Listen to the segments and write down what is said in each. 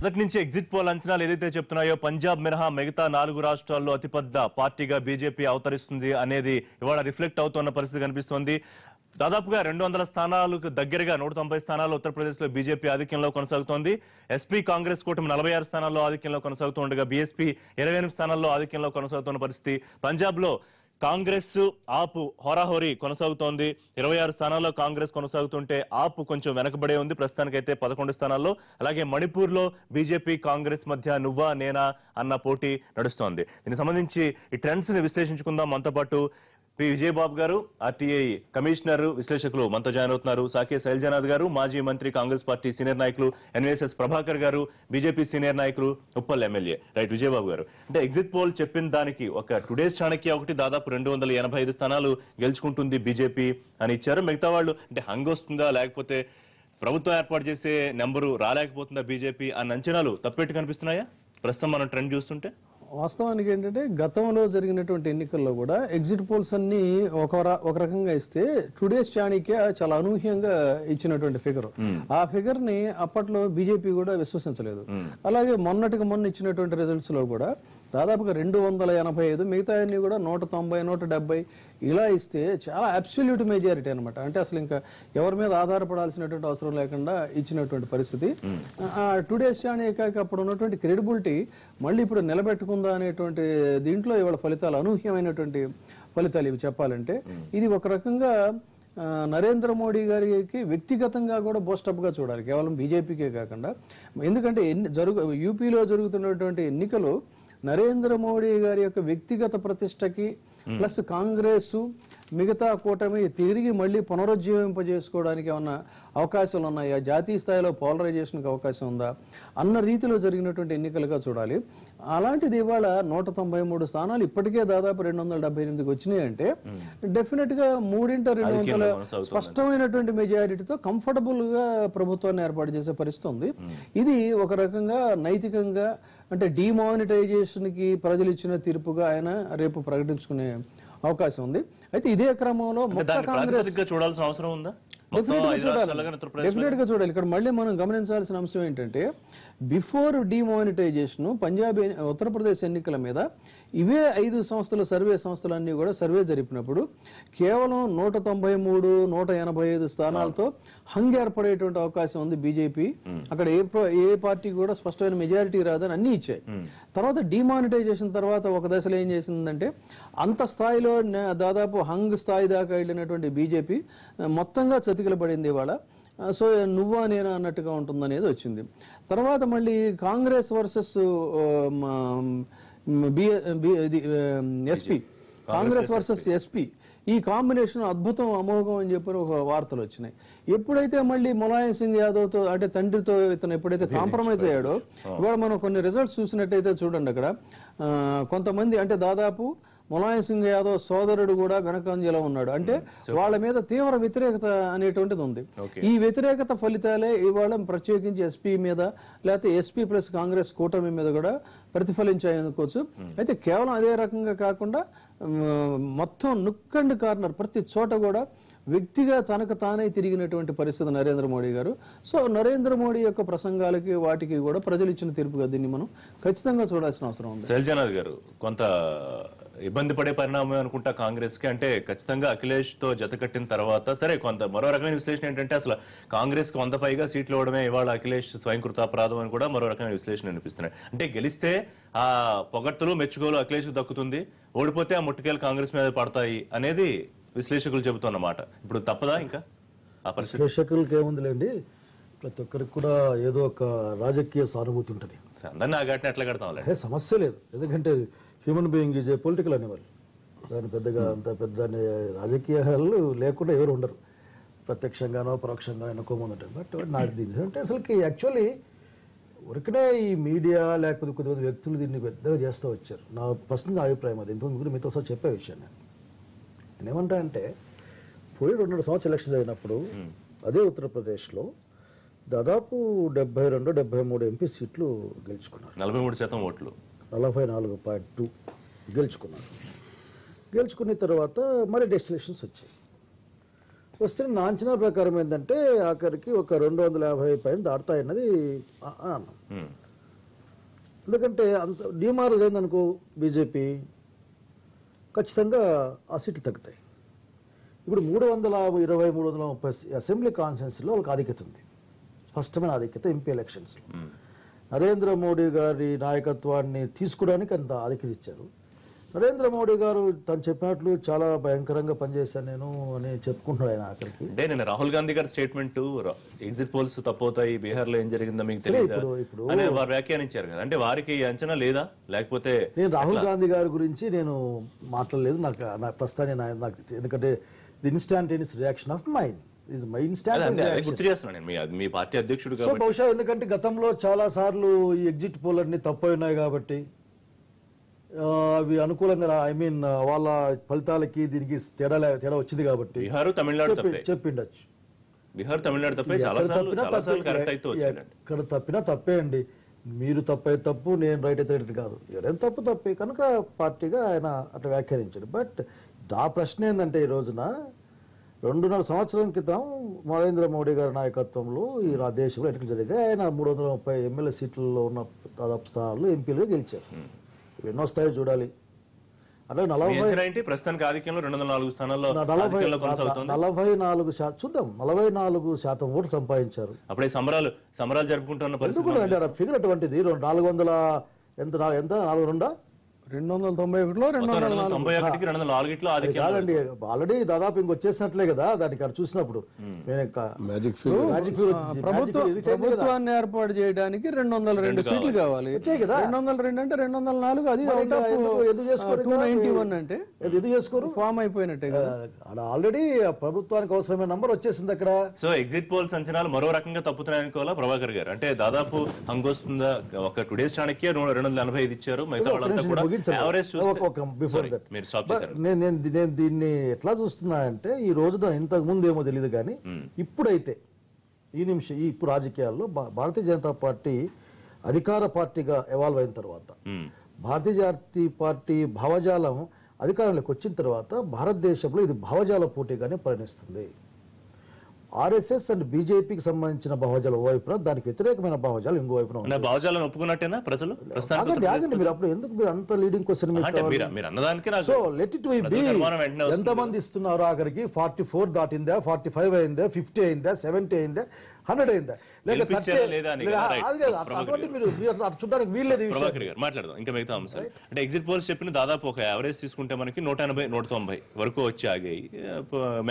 మొదటి నుంచి exit poll అంచనాలు ఏదైతే చెప్తున్నాయో పంజాబ్ మినహా మిగతా 4 రాష్ట్రాల్లో అతిపెద్ద పార్టీగా బీజేపీ అవతరిస్తుంది అనేది ఇవాళ రిఫ్లెక్ట్ అవుతున్న పరిస్థితి కనిపిస్తోంది. దాదాపుగా 200 స్థానాలకు దగ్గరగా 190 స్థానాల్లో ఉత్తరప్రదేశ్ లో బీజేపీ ఆధిక్యంలో కొనసాగుతోంది. ఎస్పీ కాంగ్రెస్ కూటమి 46 స్థానాల్లో ఆధిక్యంలో కొనసాగుతుండగా బీఎస్పీ 28 స్థానాల్లో ఆధిక్యంలో కొనసాగుతున్న పరిస్థితి. పంజాబ్ లో కాంగ్రెస్ ఆప్ హోరాహోరీ కొనసాగుతోంది. 26 స్థానాల్లో కాంగ్రెస్ కొనసాగుతుంటే ఆప్ కొంచెం వెనకబడే ఉంది. ప్రస్తుతానికైతే 11 స్థానాల్లో. అలాగే మణిపూర్ లో బీజేపీ కాంగ్రెస్ మధ్య నువ్వా నేనా అన్న పోటీ నడుస్తోంది. దీనికి సంబంధించి ఈ ట్రెండ్స్ ని విశ్లేషించుకుందాం. మనతో పాటు పి విజయబాబు గారు, ఆర్టీఐ కమిషనర్, విశ్లేషకులు మనతో జాయిన్ అవుతున్నారు. సాకే శైలజానాథ్ గారు, మాజీ మంత్రి, కాంగ్రెస్ పార్టీ సీనియర్ నాయకులు, ఎన్వీఎస్ఎస్ ప్రభాకర్ గారు, బీజేపీ సీనియర్ నాయకులు, ఉప్పల్ ఎమ్మెల్యే. రైట్, విజయబాబు గారు, అంటే ఎగ్జిట్ పోల్ చెప్పిన దానికి ఒక టుడేస్ చాణక్య ఒకటి దాదాపు 285 స్థానాలు గెలుచుకుంటుంది బీజేపీ అని ఇచ్చారు. మిగతా వాళ్ళు అంటే హంగ్ వస్తుందా లేకపోతే ప్రభుత్వం ఏర్పాటు చేసే నెంబరు రాలేకపోతుందా బీజేపీ అన్న అంచనాలు తప్పెట్టు కనిపిస్తున్నాయా ప్రస్తుతం మనం ట్రెండ్ చూస్తుంటే? వాస్తవానికి ఏంటంటే గతంలో జరిగినటువంటి ఎన్నికల్లో కూడా ఎగ్జిట్ పోల్స్ అన్ని ఒక రకంగా ఇస్తే టుడేస్ చాణక్య చాలా అనూహ్యంగా ఇచ్చినటువంటి ఫిగర్. ఆ ఫిగర్ ని అప్పట్లో బీజేపీ కూడా విశ్వసించలేదు. అలాగే మొన్నటికి మొన్న ఇచ్చినటువంటి రిజల్ట్స్ లో కూడా దాదాపుగా 285, మిగతా అన్ని కూడా 190, 170 ఇలా ఇస్తే చాలా అబ్సల్యూట్ మెజారిటీ అనమాట. అంటే అసలు ఇంకా ఎవరి మీద ఆధారపడాల్సినటువంటి అవసరం లేకుండా ఇచ్చినటువంటి పరిస్థితి. టుడేస్ చాణక్యకి అప్పుడు ఉన్నటువంటి క్రెడిబిలిటీ మళ్ళీ ఇప్పుడు నిలబెట్టుకుందా అనేటువంటి దీంట్లో ఇవాళ ఫలితాలు అనూహ్యమైనటువంటి ఫలితాలు ఇవి చెప్పాలంటే. ఇది ఒక రకంగా నరేంద్ర మోడీ గారికి వ్యక్తిగతంగా కూడా బూస్టప్ గా చూడాలి, కేవలం బీజేపీకే కాకుండా. ఎందుకంటే యూపీలో జరుగుతున్నటువంటి ఎన్నికలు నరేంద్ర మోడీ గారి యొక్క వ్యక్తిగత ప్రతిష్టకి ప్లస్ కాంగ్రెస్ మిగతా కూటమి తిరిగి మళ్ళీ పునరుజ్జీవింపజేసుకోవడానికి ఏమన్నా అవకాశాలు ఉన్నాయా, జాతీయ స్థాయిలో పోలరైజేషన్కి అవకాశం ఉందా అన్న రీతిలో జరిగినటువంటి ఎన్నికలుగా చూడాలి. అలాంటిది ఇవాళ 193 స్థానాలు ఇప్పటికే దాదాపు 278కి వచ్చినాయంటే డెఫినెట్ గా 3/2 స్పష్టమైనటువంటి మెజారిటీతో కంఫర్టబుల్ గా ప్రభుత్వాన్ని ఏర్పాటు చేసే పరిస్థితి ఉంది. ఇది ఒక రకంగా నైతికంగా అంటే డిమానిటైజేషన్ కి ప్రజలు ఇచ్చిన తీర్పుగా ఆయన రేపు ప్రకటించుకునే అవకాశం ఉంది. అయితే ఇదే క్రమంలో కాంగ్రెస్ చూడాల్సిన అవసరం ఉందా? డెఫినెట్ గా చూడాలి. ఇక్కడ మళ్ళీ మనం గమనించాల్సిన అంశం ఏంటంటే బిఫోర్ డిమానిటైజేషన్ పంజాబ్ ఉత్తరప్రదేశ్ ఎన్నికల మీద ఇవే 5 సంస్థలు సర్వే సంస్థలన్నీ కూడా సర్వే జరిపినప్పుడు కేవలం 193, 185 స్థానాలతో హంగ్ ఏర్పడేటువంటి అవకాశం ఉంది బీజేపీ. అక్కడ ఏ పార్టీ కూడా స్పష్టమైన మెజారిటీ రాదని అన్ని ఇచ్చాయి. తర్వాత డిమానిటైజేషన్ తర్వాత ఒక దశలో ఏం చేసిందంటే అంత స్థాయిలో దాదాపు హంగ్ స్థాయి దాకా వెళ్ళినటువంటి బీజేపీ మొత్తంగా చతికిల పడింది ఇవాళ. సో నువ్వా నేనా అన్నట్టుగా ఉంటుందనేది వచ్చింది. తర్వాత మళ్ళీ Congress versus SP, Congress versus SP, ఈ కాంబినేషన్ అద్భుతం, అమోఘం అని చెప్పి ఒక వార్తలు వచ్చినాయి. ఎప్పుడైతే మళ్ళీ ములాయం సింగ్ యాదవ్ తో అంటే తండ్రితో ఇతను ఎప్పుడైతే కాంప్రమైజ్ అయ్యాడో, ఇవాళ మనం కొన్ని రిజల్ట్స్ చూసినట్టయితే చూడండి, అక్కడ కొంతమంది అంటే దాదాపు ములాయం సింగ్ యాదవ్ సోదరుడు కూడా వెనకంజలో ఉన్నాడు. అంటే వాళ్ళ మీద తీవ్ర వ్యతిరేకత అనేటువంటిది ఉంది. ఈ వ్యతిరేకత ఫలితాలే ఇవాళ ప్రత్యేకించి ఎస్పీ మీద లేకపోతే ఎస్పీ ప్లస్ కాంగ్రెస్ కూటమి మీద కూడా ప్రతిఫలించాయనుకోవచ్చు. అయితే కేవలం అదే రకంగా కాకుండా మొత్తం నుక్ అండ్ కార్నర్ ప్రతి చోట కూడా వ్యక్తిగా తనకు తానే తిరిగినటువంటి పరిస్థితి నరేంద్ర మోడీ గారు. సో నరేంద్ర మోడీ యొక్క ప్రసంగాలకి వాటికి కూడా ప్రజలు ఇచ్చిన తీర్పుగా దీన్ని మనం ఖచ్చితంగా చూడాల్సిన అవసరం ఉంది. శైలజానాథ్ గారు, కొంత ఇబ్బంది పడే పరిణామం అనుకుంటా కాంగ్రెస్ కి. అంటే ఖచ్చితంగా అఖిలేష్ తో జత కట్టిన తర్వాత సరే కొంత మరో రకమైన విశ్లేషణ ఏంటంటే అసలు కాంగ్రెస్ కి 100 పైగా సీట్లు ఇవ్వడమే ఇవాళ అఖిలేష్ స్వయంకృతాపరాధం అని కూడా మరో రకమైన విశ్లేషణ అనిపిస్తున్నాయి. అంటే గెలిస్తే ఆ పొగడ్తలు మెచ్చుకోలు అఖిలేష్ కు దక్కుతుంది, ఓడిపోతే ఆ ముట్టుకేలు కాంగ్రెస్ మీద పడతాయి అనేది విశ్లేషకులు చెబుతున్నమాట. ఇప్పుడు తప్పదా ఇంకా ఆ పరిస్థితి? విశ్లేషకులకి ఏముందిలేండి, ప్రతి ఒక్కరికి కూడా ఏదో ఒక రాజకీయ సానుభూతి ఉంటుంది. అందరినీ ఆ ఘటన ఎట్లా కడతాం, సమస్య లేదు. ఎందుకంటే human being is a political animal. దాని పెద్దగా అంత పెద్ద రాజకీయాలు లేకుండా ఎవరు ఉండరు, ప్రత్యక్షంగానో పరోక్షంగా ఎన్నుకోమని ఉంటారు. బట్ నాకు దీన్ని అంటే అసలుకి యాక్చువల్లీ ఉరికనే ఈ మీడియా లేకపోతే కొద్దిమంది వ్యక్తులు దీన్ని పెద్దగా చేస్తూ వచ్చారు. నా పర్సనల్ అభిప్రాయం అది. ఇంతకు మీతో ఒకసారి చెప్పే విషయం నేనేమంటా అంటే పోయి 2 సంవత్సరాలు ఎలక్షన్ జరిగినప్పుడు అదే ఉత్తరప్రదేశ్లో దాదాపు 72-73 ఎంపీ సీట్లు గెలుచుకున్నారు. 43% ఓట్లు, 44.2 గెలుచుకున్నారు. గెలుచుకున్న తర్వాత మరి డెస్టినేషన్స్ వచ్చాయి. వస్తే నా అంచనా ప్రకారం ఏంటంటే ఆఖరికి ఒక 250 పైన దాటుతాయన్నది అన్నాం. ఎందుకంటే అంత డిమారల్ అయిందనుకో బీజేపీ ఖచ్చితంగా ఆ సీట్లు తగ్గుతాయి. ఇప్పుడు 320, 330 అసెంబ్లీ కాన్స్టిట్యున్సీలో వాళ్ళకి ఆధిక్యత ఉంది, స్పష్టమైన ఆధిక్యత ఎంపీ ఎలక్షన్స్లో. నరేంద్ర మోడీ గారి నాయకత్వాన్ని తీసుకోవడానికి అంత ఆధిక్యత ఇచ్చారు. నరేంద్ర మోడీ గారు తను చెప్పినట్లు చాలా భయంకరంగా పనిచేశాను నేను అని చెప్పుకుంటున్నాడు ఆయన ఆఖరికి. అంటే నేను రాహుల్ గాంధీ గారి స్టేట్మెంట్ ఎగ్జిట్ పోల్స్ తప్పవుతాయి, బీహార్ లో ఏం జరిగిందో మీకు తెలియదు అని వారు వ్యాఖ్యానించారు కదా. అంటే వారికి అంచనా లేదా, లేకపోతే నేను రాహుల్ గాంధీ గారి గురించి నేను మాట్లాడలేదు. నాకు ప్రస్తుతాన్ని నాకు ఎందుకంటే the instantaneous reaction of mind is my instantaneous గుర్తు చేస్తున్నాను నేను మీ పార్టీ అధ్యక్షుడు. సో బహుశా ఎందుకంటే గతంలో చాలా సార్లు ఈ ఎగ్జిట్ పోల్ అన్ని తప్పైనాయి కాబట్టి అవి అనుకూలంగా వాళ్ళ ఫలితాలకి దీనికి తేడా వచ్చింది కాబట్టి బీహార్ తమిళనాడు చెప్పిండొచ్చు. బీహార్ తమిళనాడు తప్పే ఇక్కడ తప్పినా తప్పే అండి. మీరు తప్పే తప్పు, నేను రైట్ అయితే కాదు, ఎవరైనా తప్పే కనుక పార్టీగా ఆయన అట్లా వ్యాఖ్యానించాడు. బట్ ఆ ప్రశ్న ఏంటంటే ఈ రోజున 2.5 సంవత్సరం క్రితం నరేంద్ర మోడీ గారి నాయకత్వంలో ఈ దేశంలో ఎన్నికలు జరిగాయి. ఆయన 330 ఎమ్మెల్యే సీట్లలో ఉన్న దాదాపు స్థానాలు ఎంపీలుగా గెలిచారు. ఎన్నో వస్తాయో చూడాలి. అలా 40 ప్రస్తుతానికి ఆధిక్యంలో 204 స్థానాల్లో 44% చూద్దాం, 44% ఓటు సంపాదించారు. అప్పుడే సంబరాలు జరుపుకుంటున్న పరిస్థితి. ఫిగర్ అటువంటిది. 400 ఎంత 402 291లో 204 కాదండి, ఆల్రెడీ దాదాపు ఇంకొచ్చేసినట్లే కదా. దానికి అక్కడ చూసినప్పుడు ప్రభుత్వాన్ని ఏర్పాటు చేయడానికి 202 సీట్లు కావాలి కదా. 202 అంటే 204, అది 291 అంటే ఎందుకు చేసుకోరు, ఫామ్ అయిపోయినట్టే కదా. ఆల్రెడీ ప్రభుత్వానికి అవసరమైన నంబర్ వచ్చేసింది అక్కడ. సో ఎగ్జిట్ పోల్స్ అంచనాలు మరో రకంగా తప్పుతున్నాయనుకోవాలా ప్రభాకర్ గారు? అంటే దాదాపు హంగొస్తుందా? ఒక 2 డేస్ చాణక్య 245 ఇచ్చారు, మిగతా వాళ్ళంతా కూడా నేను దీన్ని ఎట్లా చూస్తున్నా అంటే ఈ రోజున ఇంతకు ముందు ఏమో తెలియదు కానీ ఇప్పుడైతే ఈ నిమిషం ఇప్పుడు రాజకీయాల్లో భారతీయ జనతా పార్టీ అధికార పార్టీగా ఎవాల్వ్ అయిన తర్వాత, భారతీయ జాతీయ పార్టీ భావజాలం అధికారంలోకి వచ్చిన తర్వాత భారతదేశంలో ఇది భావజాల పోటీగానే పరిణిస్తుంది. ఆర్ఎస్ఎస్ అండ్ బీజేపీకి సంబంధించిన భావజాలు ఓవైపున, దానికి వ్యతిరేకమైన భావజాలు ఇంకో వైపున. భావజాలను ఒప్పుకున్నట్టేనా ప్రజలు? మీరు అప్పుడు ఎందుకు మీరు అంత leading question? So let it be. ఎంతమంది ఇస్తున్నారు ఆఖరికి? 44 దాటిందా, 45 అయిందా, 50 అయిందా, 70 అయిందా, 100 అయిందా, లేక చూడడానికి వీల్లేదు. మాట్లాడదాం ఇంకా మిగతా అంశాలు. అంటే ఎగ్జిట్ పోల్స్ చెప్పిన దాదాపు ఒక యావరేజ్ తీసుకుంటే మనకి 180, 190 వరకు వచ్చి ఆగాయి.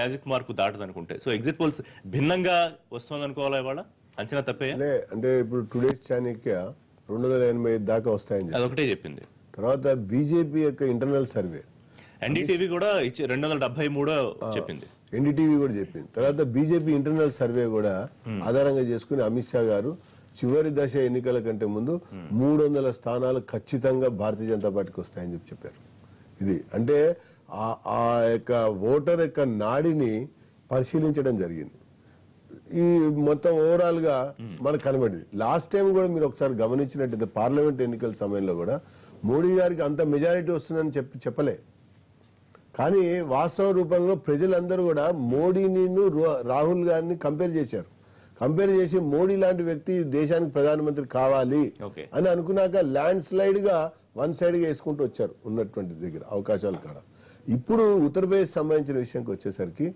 మ్యాజిక్ మార్కు దాటదు అనుకుంటే. సో ఎగ్జిట్ పోల్స్ భిన్నంగా వస్తుంది అనుకోవాలా ఇవాళ? అంచనా తప్పే అంటే ఇప్పుడు టుడేస్ చాణక్య 285 దాకా వస్తాయని అదొకటే చెప్పింది. తర్వాత బీజేపీ యొక్క ఇంటర్నల్ సర్వే ఎన్డీటీవీ కూడా 273 చెప్పింది. ఎన్డీటీవీ కూడా చెప్పింది. తర్వాత బీజేపీ ఇంటర్నల్ సర్వే కూడా ఆధారంగా చేసుకుని అమిత్ షా గారు చివరి దశ ఎన్నికల కంటే ముందు 300 స్థానాలు ఖచ్చితంగా భారతీయ జనతా పార్టీకి వస్తాయని చెప్పారు. ఇది అంటే ఆ యొక్క ఓటర్ యొక్క నాడిని పరిశీలించడం జరిగింది. ఈ మొత్తం ఓవరాల్ గా మనకు కనబడింది. లాస్ట్ టైం కూడా మీరు ఒకసారి గమనించినట్టయితే పార్లమెంట్ ఎన్నికల సమయంలో కూడా మోడీ గారికి అంత మెజారిటీ వస్తుందని చెప్పలే. కానీ వాస్తవ రూపంలో ప్రజలందరూ కూడా మోడీని రాహుల్ గారిని కంపేర్ చేశారు. కంపేర్ చేసి మోడీ లాంటి వ్యక్తి దేశానికి ప్రధానమంత్రి కావాలి అని అనుకున్నాక ల్యాండ్ స్లైడ్ గా వన్ సైడ్ గా వేసుకుంటూ వచ్చారు ఉన్నటువంటి దగ్గర అవకాశాలు కాడ. ఇప్పుడు ఉత్తరప్రదేశ్ సంబంధించిన విషయానికి వచ్చేసరికి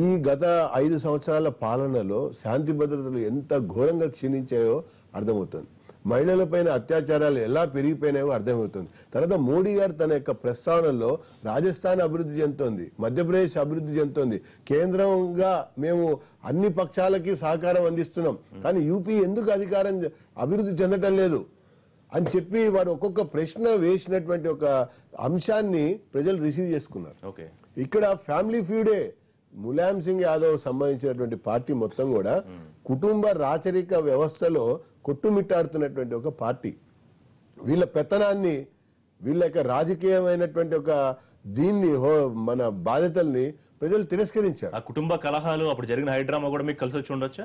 ఈ గత 5 సంవత్సరాల పాలనలో శాంతి భద్రతలు ఎంత ఘోరంగా క్షీణించాయో అర్థమవుతుంది. మహిళలపైన అత్యాచారాలు ఎలా పెరిగిపోయినాయో అర్థమవుతుంది. తర్వాత మోడీ గారు తన యొక్క ప్రస్తావనలో రాజస్థాన్ అభివృద్ధి చెందుతోంది, మధ్యప్రదేశ్ అభివృద్ధి చెందుతోంది, కేంద్రంగా మేము అన్ని పక్షాలకి సహకారం అందిస్తున్నాం, కానీ యూపీ ఎందుకు అభివృద్ధి చెందటం లేదు అని చెప్పి వారు ఒక్కొక్క ప్రశ్న వేసినటువంటి ఒక అంశాన్ని ప్రజలు రిసీవ్ చేసుకున్నారు. ఇక్కడ ఫ్యామిలీ ఫ్యూడే ములాయం సింగ్ యాదవ్ సంబంధించినటువంటి పార్టీ మొత్తం కూడా కుటుంబ రాచరిక వ్యవస్థలో కొట్టుమిట్టాడుతున్నటువంటి ఒక పార్టీ. వీళ్ళ పెత్తనాన్ని, వీళ్ళ యొక్క రాజకీయమైనటువంటి ఒక దీన్ని, మన బాధ్యతల్ని ప్రజలు తిరస్కరించారు. ఆ కుటుంబ కలహాలు, అప్పుడు జరిగిన హైడ్రామా కూడా మీకు కలిసి వచ్చి ఉండొచ్చు.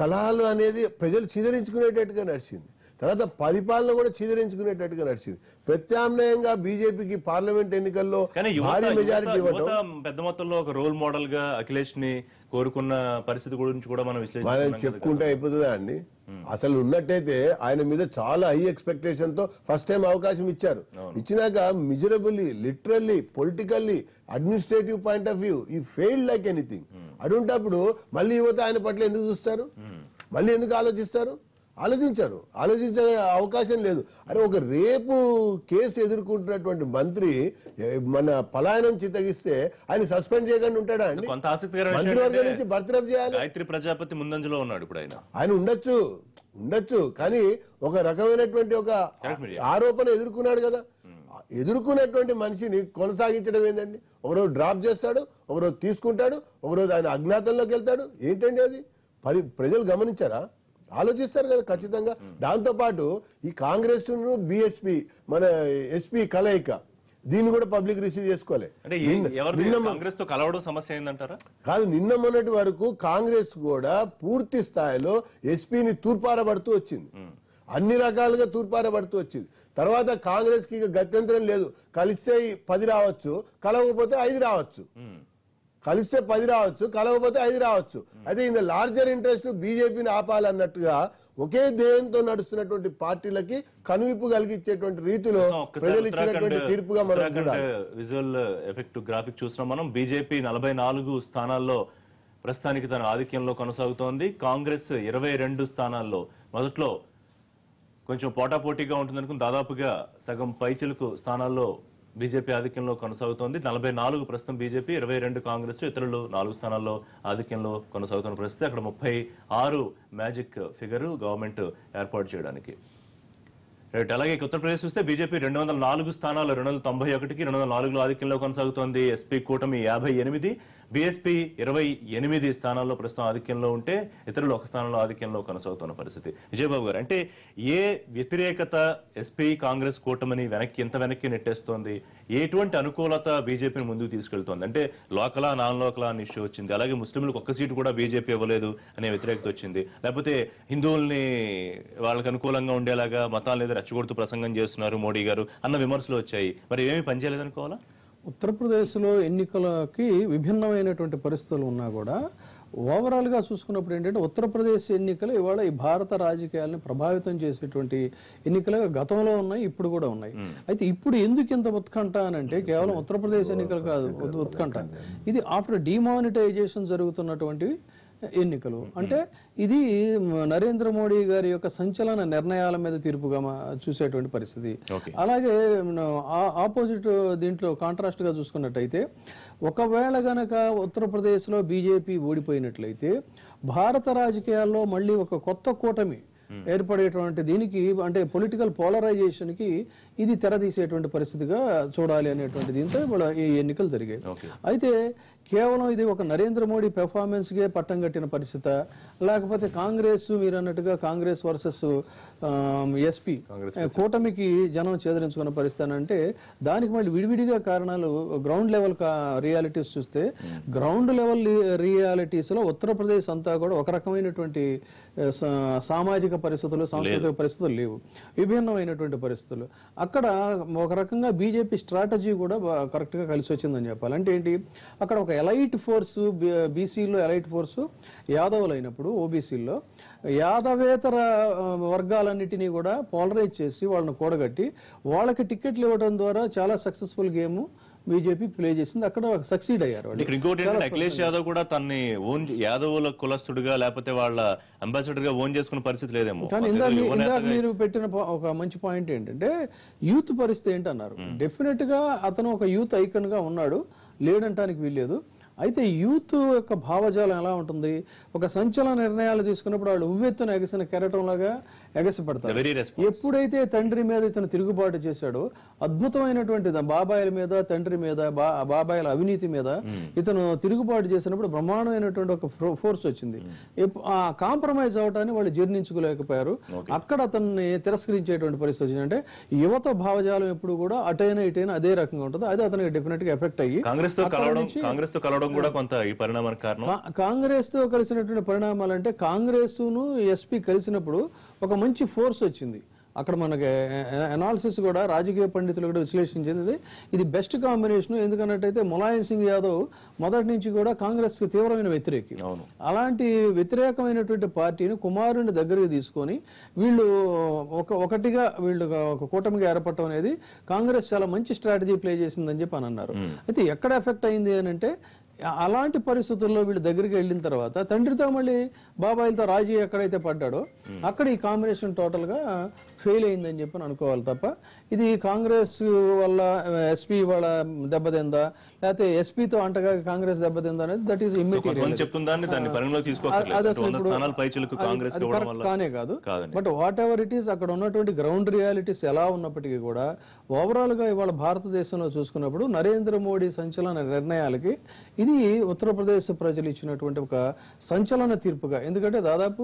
కలహాలు అనేది ప్రజలు చీదరించుకునేటట్టుగా నడిచింది. తర్వాత పరిపాలన కూడా చీదరించుకునేటట్టుగా నడిచింది. ప్రత్యామ్నాయంగా బీజేపీకి పార్లమెంట్ ఎన్నికల్లో భారీ మెజారిటీ ఇవ్వడం, పెద్ద మొత్తంలో ఒక రోల్ మోడల్ గా అఖిలేష్ ని కోరుకున్న పరిస్థితి గురించి కూడా మనం మనం విశ్లేషించుకున్నాం కదా. చెప్పుకుంటే అయిపోతుందా అండి? అసలు ఉన్నట్టయితే ఆయన మీద చాలా హై ఎక్స్పెక్టేషన్ తో ఫస్ట్ టైం అవకాశం ఇచ్చారు. ఇచ్చినాక miserably, literally, politically, administrative point of view ఈ ఫెయిల్డ్ లైక్ ఎనీథింగ్. అటుంటప్పుడు మళ్ళీ యువత ఆయన పట్ల ఎందుకు చూస్తారు? మళ్ళీ ఎందుకు ఆలోచిస్తారు? ఆలోచించే అవకాశం లేదు. అరే ఒక రేపు కేసు ఎదుర్కొంటున్నటువంటి మంత్రి మన పలాయనం చిత్తగిస్తే ఆయన సస్పెండ్ చేయకుండా ఉంటాడా అండి? కొంత ఆసక్తికరమైన మంత్రివర్గం నుంచి బర్తరఫ్ చేయాలి. గాయత్రి ప్రజాపతి ముందంజలో ఉన్నాడు ఇప్పుడు ఆయన ఉండొచ్చు కానీ ఒక రకమైనటువంటి ఒక ఆరోపణ ఎదుర్కొన్నాడు కదా. ఎదుర్కొన్నటువంటి మనిషిని కొనసాగించడం ఏంటండి? ఒకరోజు డ్రాప్ చేస్తాడు, ఒకరోజు తీసుకుంటాడు, ఒకరోజు ఆయన అజ్ఞాతంలోకి వెళ్తాడు. ఏంటండి అది? ప్రజలు గమనించారా? ఆలోచిస్తారు కదా ఖచ్చితంగా. దాంతోపాటు ఈ కాంగ్రెస్ బిఎస్పీ మన ఎస్పీ కలయిక దీన్ని కూడా పబ్లిక్ రిసీవ్ చేసుకోవాలి. కాంగ్రెస్ తో కలవడం సమస్య ఏందంటారా? కాదు, నిన్న మొన్నటి వరకు కాంగ్రెస్ కూడా పూర్తి స్థాయిలో ఎస్పీని తూర్పారబడుతూ వచ్చింది, అన్ని రకాలుగా తూర్పారబడుతూ వచ్చింది. తర్వాత కాంగ్రెస్ కి గత్యంతరం లేదు. కలిస్తే 10 రావచ్చు, కలవకపోతే 5 రావచ్చు. కలిస్తే 10 రావచ్చు, కలవకపోతే 5 రావచ్చు. అయితే ఇన్ ద లార్జర్ ఇంట్రెస్ట్ బీజేపీని ఆపాలన్నట్టుగా ఒకే ధ్యేయంతో నడుస్తున్నటువంటి పార్టీలకి కనువిప్పు కలిగించేటువంటి రీతిలో ప్రజలు ఇచ్చినటువంటి తీర్పుగా మనం విజువల్ ఎఫెక్ట్ గ్రాఫిక్ చూస్తున్నాం మనం. బీజేపీ 44 స్థానాల్లో ప్రస్తుతానికి తన ఆధిక్యంలో కొనసాగుతోంది. కాంగ్రెస్ 22 స్థానాల్లో మొదట్లో కొంచెం పోటాపోటీగా ఉంటుందనుకుని దాదాపుగా సగం పైచిలకు స్థానాల్లో బీజేపీ ఆధిక్యంలో కొనసాగుతోంది. 44 ప్రస్తుతం బీజేపీ, 22 కాంగ్రెస్, ఇతరులు 4 స్థానాల్లో ఆధిక్యంలో కొనసాగుతున్న పరిస్థితి. అక్కడ 36 మ్యాజిక్ ఫిగర్ గవర్నమెంట్ ఏర్పాటు చేయడానికి. అలాగే ఉత్తరప్రదేశ్ చూస్తే బీజేపీ 204 స్థానాలు 291కి 204లో ఆధిక్యంలో కొనసాగుతోంది. ఎస్పీ కూటమి 58, బీఎస్పీ 28 స్థానాల్లో ప్రస్తుతం ఆధిక్యంలో ఉంటే ఇతరులు 1 స్థానంలో ఆధిక్యంలో కొనసాగుతున్న పరిస్థితి. విజయబాబు గారు, అంటే ఏ వ్యతిరేకత ఎస్పీ కాంగ్రెస్ కూటమిని ఎంత వెనక్కి నెట్టేస్తోంది? ఎటువంటి అనుకూలత బీజేపీని ముందుకు తీసుకెళ్తోంది? అంటే లోకలా నాన్ లోకలా అని ఇష్యూ వచ్చింది, అలాగే ముస్లింలకు 1 సీటు కూడా బీజేపీ ఇవ్వలేదు అనే వ్యతిరేకత వచ్చింది, లేకపోతే హిందువుల్ని వాళ్ళకి అనుకూలంగా ఉండేలాగా మతాలను ఏదో రెచ్చగొడుతూ ప్రసంగం చేస్తున్నారు మోడీ గారు అన్న విమర్శలు వచ్చాయి. మరి ఏమీ పనిచేయలేదనుకోవాలా? ఉత్తరప్రదేశ్లో ఎన్నికలకి విభిన్నమైనటువంటి పరిస్థితులు ఉన్నా కూడా ఓవరాల్ గా చూసుకున్నప్పుడు ఏంటంటే ఉత్తరప్రదేశ్ ఎన్నికలు ఇవాళ ఈ భారత రాజకీయాలను ప్రభావితం చేసేటువంటి ఎన్నికలుగా గతంలో ఉన్నాయి, ఇప్పుడు కూడా ఉన్నాయి. అయితే ఇప్పుడు ఎందుకు ఇంత ఉత్కంఠ అని అంటే కేవలం ఉత్తరప్రదేశ్ ఎన్నికలు కాదు ఉత్కంఠ, ఇది ఆఫ్టర్ డిమానిటైజేషన్ జరుగుతున్నటువంటి ఎన్నికలు. అంటే ఇది నరేంద్ర మోడీ గారి యొక్క సంచలన నిర్ణయాల మీద తీర్పుగా చూసేటువంటి పరిస్థితి. అలాగే ఆపోజిట్ దీంట్లో కాంట్రాస్ట్ గా చూసుకున్నట్టయితే ఒకవేళ గనక ఉత్తరప్రదేశ్లో బీజేపీ ఓడిపోయినట్లయితే భారత రాజకీయాల్లో మళ్ళీ ఒక కొత్త కూటమి ఏర్పడేటువంటి దీనికి అంటే పొలిటికల్ పోలరైజేషన్ కి ఇది తెరదీసేటువంటి పరిస్థితిగా చూడాలి అనేటువంటి దీంతో ఈ ఎన్నికలు జరిగాయి. అయితే కేవలం ఇది ఒక నరేంద్ర మోడీ పెర్ఫార్మెన్స్ గే పట్టం కట్టిన పరిస్థితి, లేకపోతే కాంగ్రెస్ మీరు అన్నట్టుగా కాంగ్రెస్ వర్సెస్ ఎస్పీ కూటమికి జనం చేదరించుకున్న పరిస్థితి అంటే దానికి మళ్ళీ విడివిడిగా కారణాలు గ్రౌండ్ లెవెల్ రియాలిటీస్ చూస్తే గ్రౌండ్ లెవెల్ రియాలిటీస్ లో ఉత్తరప్రదేశ్ అంతా కూడా ఒక రకమైనటువంటి సామాజిక పరిస్థితులు, సాంస్కృతిక పరిస్థితులు లేవు, విభిన్నమైనటువంటి పరిస్థితులు. అక్కడ ఒక రకంగా బీజేపీ స్ట్రాటజీ కూడా కరెక్ట్ గా కలిసి వచ్చిందని చెప్పాలి. అంటే ఏంటి, అక్కడ ఒక ఎలైట్ ఫోర్స్ బీసీలో ఎలైట్ ఫోర్స్ యాదవులు అయినప్పుడు ఓబీసీల్లో యాదవేతర వర్గాలన్నిటినీ కూడా పోలరైజ్ చేసి వాళ్ళని కూడగట్టి వాళ్ళకి టికెట్లు ఇవ్వడం ద్వారా చాలా సక్సెస్ఫుల్ గేమ్ బీజేపీ ప్లే చేసింది. అక్కడ సక్సీడ్ అయ్యారు. ఇంకోటి అఖిలేష్ యాదవ్ కూడా తన్ని ఓన్ యాదవుల కులస్తుడిగా లేకపోతే వాళ్ళ అంబాసిడర్ గా ఓన్ చేసుకున్న పరిస్థితి లేదేమో. కానీ ఇందాక మీరు పెట్టిన ఒక మంచి పాయింట్ ఏంటంటే యూత్ పరిస్థితి ఏంటన్నారు. డెఫినెట్ గా అతను ఒక యూత్ ఐకన్ గా ఉన్నాడు, లేడంటానికి వీల్లేదు. అయితే యూత్ యొక్క భావజాలం ఎలా ఉంటుంది, ఒక సంచలన నిర్ణయాలు తీసుకున్నప్పుడు వాళ్ళు ఉవ్వెత్తున ఎగసిన కెరటంలాగా ఎగసిపడతారు. ఎప్పుడైతే తండ్రి మీద ఇతను తిరుగుబాటు చేశాడో, అద్భుతమైనటువంటి బాబాయిల మీద, తండ్రి మీద, బాబాయిల అవినీతి మీద ఇతను తిరుగుబాటు చేసినప్పుడు బ్రహ్మాండమైనటువంటి ఒక ఫోర్స్ వచ్చింది. ఆ కాంప్రమైజ్ అవటాన్ని వాళ్ళు జీర్ణించుకోలేకపోయారు. అక్కడ అతన్ని తిరస్కరించేటువంటి పరిస్థితి వచ్చింది. అంటే యువత భావజాలం ఎప్పుడు కూడా అటైనా ఇటైనా అదే రకంగా ఉంటుంది. అది అతనికి డెఫినెట్ గా ఎఫెక్ట్ అయ్యి కాంగ్రెస్ తో కూడా కొంత ఈ పరిణామానికి కారణం. కాంగ్రెస్ తో కలిసినటువంటి పరిణామాలు అంటే కాంగ్రెస్ ను ఎస్పీ కలిసినప్పుడు ఒక మంచి ఫోర్స్ వచ్చింది. అక్కడ మనకి అనాలిసిస్ కూడా రాజకీయ పండితులు కూడా విశ్లేషించింది ఇది బెస్ట్ కాంబినేషన్. ఎందుకన్నట్టయితే ములాయం సింగ్ యాదవ్ మొదటి నుంచి కూడా కాంగ్రెస్ కి తీవ్రమైన వ్యతిరేకి. అలాంటి వ్యతిరేకమైనటువంటి పార్టీని కుమారుని దగ్గరికి తీసుకొని వీళ్ళు ఒకటిగా వీళ్ళు ఒక కూటమిగా ఏర్పడటం అనేది కాంగ్రెస్ చాలా మంచి స్ట్రాటజీ ప్లే చేసిందని చెప్పి అని అన్నారు. అయితే ఎక్కడ ఎఫెక్ట్ అయింది అని అంటే అలాంటి పరిస్థితుల్లో వీళ్ళు దగ్గరికి వెళ్ళిన తర్వాత తండ్రితో మళ్ళీ బాబాయిలతో రాజీ ఎక్కడైతే పడ్డాడో అక్కడ ఈ కాంబినేషన్ టోటల్ గా ఫెయిల్ అయిందని చెప్పి అనుకోవాలి తప్ప ఇది కాంగ్రెస్ వల్ల ఎస్పీ వాళ్ళ దెబ్బతిందా లేకపోతే ఎస్పీతో అంటగా కాంగ్రెస్ దెబ్బతిందా అనేది దట్ ఈస్ ఇమ్మెటీరియల్ కానే కాదు. But what ever it is అక్కడ ఉన్నటువంటి గ్రౌండ్ రియాలిటీస్ ఎలా ఉన్నప్పటికీ కూడా ఓవరాల్ గా ఇవాళ భారతదేశంలో చూసుకున్నప్పుడు నరేంద్ర మోడీ సంచలన నిర్ణయాలకి ఇది ఉత్తరప్రదేశ్ ప్రజలు ఇచ్చినటువంటి ఒక సంచలన తీర్పుగా. ఎందుకంటే దాదాపు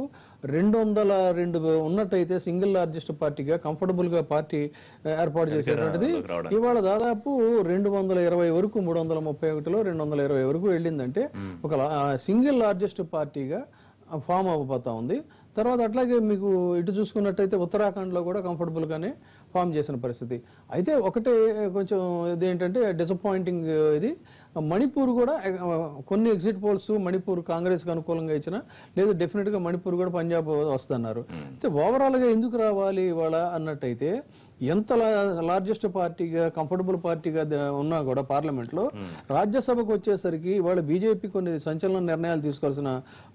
202 ఉన్నట్టయితే సింగిల్ లార్జెస్ట్ పార్టీగా కంఫర్టబుల్ గా పార్టీ ఏర్పాటు చేసేటువంటిది ఇవాళ దాదాపు 220 వరకు 331లో 220 వరకు వెళ్ళిందంటే ఒక సింగిల్ లార్జెస్ట్ పార్టీగా ఫామ్ అవ్వబోతా ఉంది. తర్వాత అట్లాగే మీకు ఇటు చూసుకున్నట్టయితే ఉత్తరాఖండ్ లో కూడా కంఫర్టబుల్ గానే ఫామ్ చేసిన పరిస్థితి. అయితే ఒకటే కొంచెం ఇదేంటంటే డిసప్పాయింటింగ్ ఇది మణిపూర్ కూడా కొన్ని ఎగ్జిట్ పోల్స్ మణిపూర్ కాంగ్రెస్ కి అనుకూలంగా ఇచ్చిన లేదు డెఫినెట్ గా మణిపూర్ కూడా పంజాబ్ వస్తున్నారు. అయితే ఓవరాల్ గా ఎందుకు రావాలి ఇవాళ అన్నట్టయితే ఎంత లార్జెస్ట్ పార్టీగా కంఫర్టబుల్ పార్టీగా ఉన్నా కూడా పార్లమెంట్ లో రాజ్యసభకు వచ్చేసరికి ఇవాళ బీజేపీ కొన్ని సంచలన నిర్ణయాలు తీసుకోవాల్సిన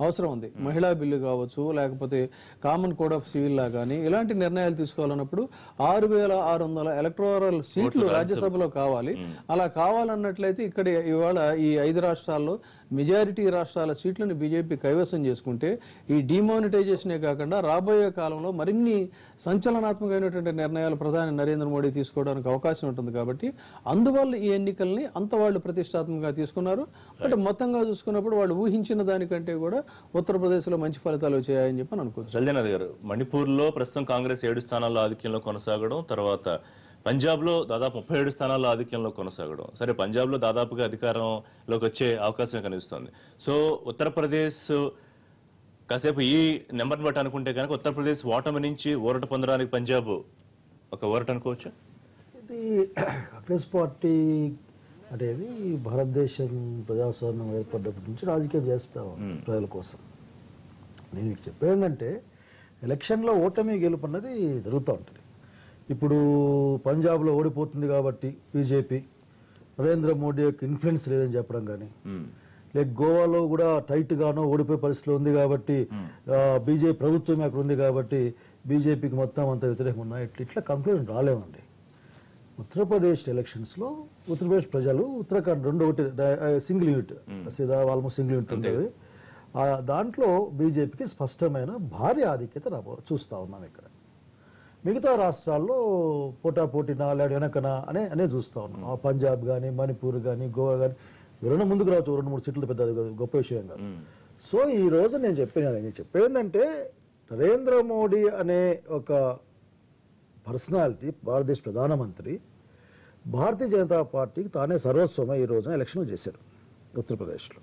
అవసరం ఉంది. మహిళా బిల్లు కావచ్చు లేకపోతే కామన్ కోడ్ ఆఫ్ సివిల్ లా కానీ ఇలాంటి నిర్ణయాలు తీసుకోవాలన్నప్పుడు 6,600 ఎలక్టోరల్ సీట్లు రాజ్యసభలో కావాలి. అలా కావాలన్నట్లయితే ఇక్కడ ఇవాళ ఈ 5 రాష్ట్రాల్లో మెజారిటీ రాష్ట్రాల సీట్లను బీజేపీ కైవసం చేసుకుంటే ఈ డిమానిటైజేషనే కాకుండా రాబోయే కాలంలో మరిన్ని సంచలనాత్మకమైనటువంటి నిర్ణయాలు ప్రధాని నరేంద్ర మోడీ తీసుకోవడానికి అవకాశం ఉంటుంది. కాబట్టి అందువల్ల ఈ ఎన్నికల్ని అంత వాళ్ళు ప్రతిష్టాత్మకంగా తీసుకున్నారు. బట్ మొత్తంగా చూసుకున్నప్పుడు వాళ్ళు ఊహించిన దానికంటే కూడా ఉత్తరప్రదేశ్ లో మంచి ఫలితాలు వచ్చాయని చెప్పి అనుకోవచ్చు. జల్దేనాథ్ గారు, మణిపూర్ లో ప్రస్తుతం కాంగ్రెస్ 7 స్థానాల్లో ఆధిక్యంలో కొనసాగడం, తర్వాత పంజాబ్ లో దాదాపు 37 స్థానాల్లో ఆధిక్యంలో కొనసాగడం. సరే, పంజాబ్ లో దాదాపుగా అధికారంలోకి వచ్చే అవకాశం కనిపిస్తోంది. సో ఉత్తరప్రదేశ్ కాసేపు ఈ నెంబర్ని బట్టి అనుకుంటే కనుక ఉత్తరప్రదేశ్ ఓటమి నుంచి ఊరట పొందడానికి పంజాబ్ ఒక ఊరట అనుకోవచ్చు. ఇది కాంగ్రెస్ పార్టీ అనేది భారతదేశం ప్రజాస్వామ్యం ఏర్పడ్డప్పటి నుంచి రాజకీయం చేస్తాం ప్రజల కోసం. నేను మీకు చెప్పేందంటే ఎలక్షన్లో ఓటమి గెలుపు అన్నది జరుగుతూ ఉంటుంది. ఇప్పుడు పంజాబ్లో ఓడిపోతుంది కాబట్టి బీజేపీ నరేంద్ర మోడీ యొక్క ఇన్ఫ్లుయెన్స్ లేదని చెప్పడం కానీ, లేక గోవాలో కూడా టైట్ గానో ఓడిపోయే పరిస్థితిలో ఉంది కాబట్టి బీజేపీ ప్రభుత్వం అక్కడ ఉంది కాబట్టి బీజేపీకి మొత్తం అంత వ్యతిరేకం ఉన్నాయి, ఇట్లా కంక్లూజన్ రాలేమండి. ఉత్తరప్రదేశ్ ఎలక్షన్స్లో ఉత్తరప్రదేశ్ ప్రజలు Uttarakhand 2-1 single unit almost single unit ఉండేవి. దాంట్లో బీజేపీకి స్పష్టమైన భారీ ఆధిక్యత చూస్తూ ఉన్నాం. ఇక్కడ మిగతా రాష్ట్రాల్లో పోటాపోటీనా లేదా వెనకనా అనే చూస్తూ ఉన్నాం. పంజాబ్ కానీ మణిపూర్ కానీ గోవా కానీ ఎవరైనా ముందుకు రావచ్చు, 2-3 సీట్లు పెద్ద గొప్ప విషయం కాదు. సో ఈ రోజు నేను చెప్పేందంటే నరేంద్ర మోడీ అనే ఒక పర్సనాలిటీ భారతదేశ ప్రధానమంత్రి భారతీయ జనతా పార్టీకి తానే సర్వస్వమై ఈ రోజున ఎలక్షన్లు చేశారు ఉత్తరప్రదేశ్లో.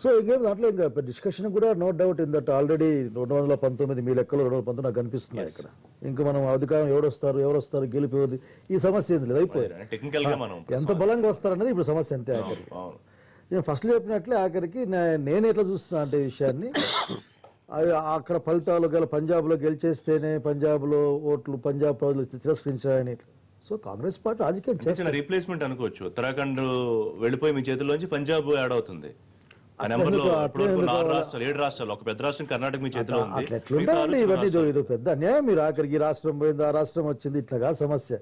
సో ఇంకేం దాంట్లో ఇంకా డిస్కషన్ కూడా no doubt in that already 219 మీ లెక్కలో 219 నాకు కనిపిస్తున్నాయి ఇక్కడ. ఇంకా మనం అధికారం ఎవరు వస్తారు గెలిపేది ఈ సమస్య ఏంది లేదు, అయిపోయింది. ఎంత బలంగా వస్తారన్నది ఇప్పుడు సమస్య అంతే. ఆఖరికి నేను ఫస్ట్ చెప్పినట్లే ఆఖరికి నేను ఎట్లా చూస్తున్నా అంటే విషయాన్ని అక్కడ ఫలితాలు పంజాబ్లో గెలిచేస్తేనే పంజాబ్లో ఓట్లు పంజాబ్ ప్రజలు తిరస్కరించారని. సో కాంగ్రెస్ పార్టీ రాజకీయం చేసిన రీప్లేస్మెంట్ అనుకోవచ్చు. ఉత్తరాఖండ్ వెళ్ళిపోయి మీ చేతిలోంచి పంజాబ్ యాడ్ అవుతుంది. 7 రాష్ట్రాలు, ఒక పెద్ద రాష్ట్రం కర్ణాటక మీ చేతిలో ఉంది. ఇవన్నీ ఇది పెద్ద అన్యాయం. మీరు ఆఖరికి ఈ రాష్ట్రం పోయింది ఆ రాష్ట్రం వచ్చింది ఇట్లాగా సమస్య.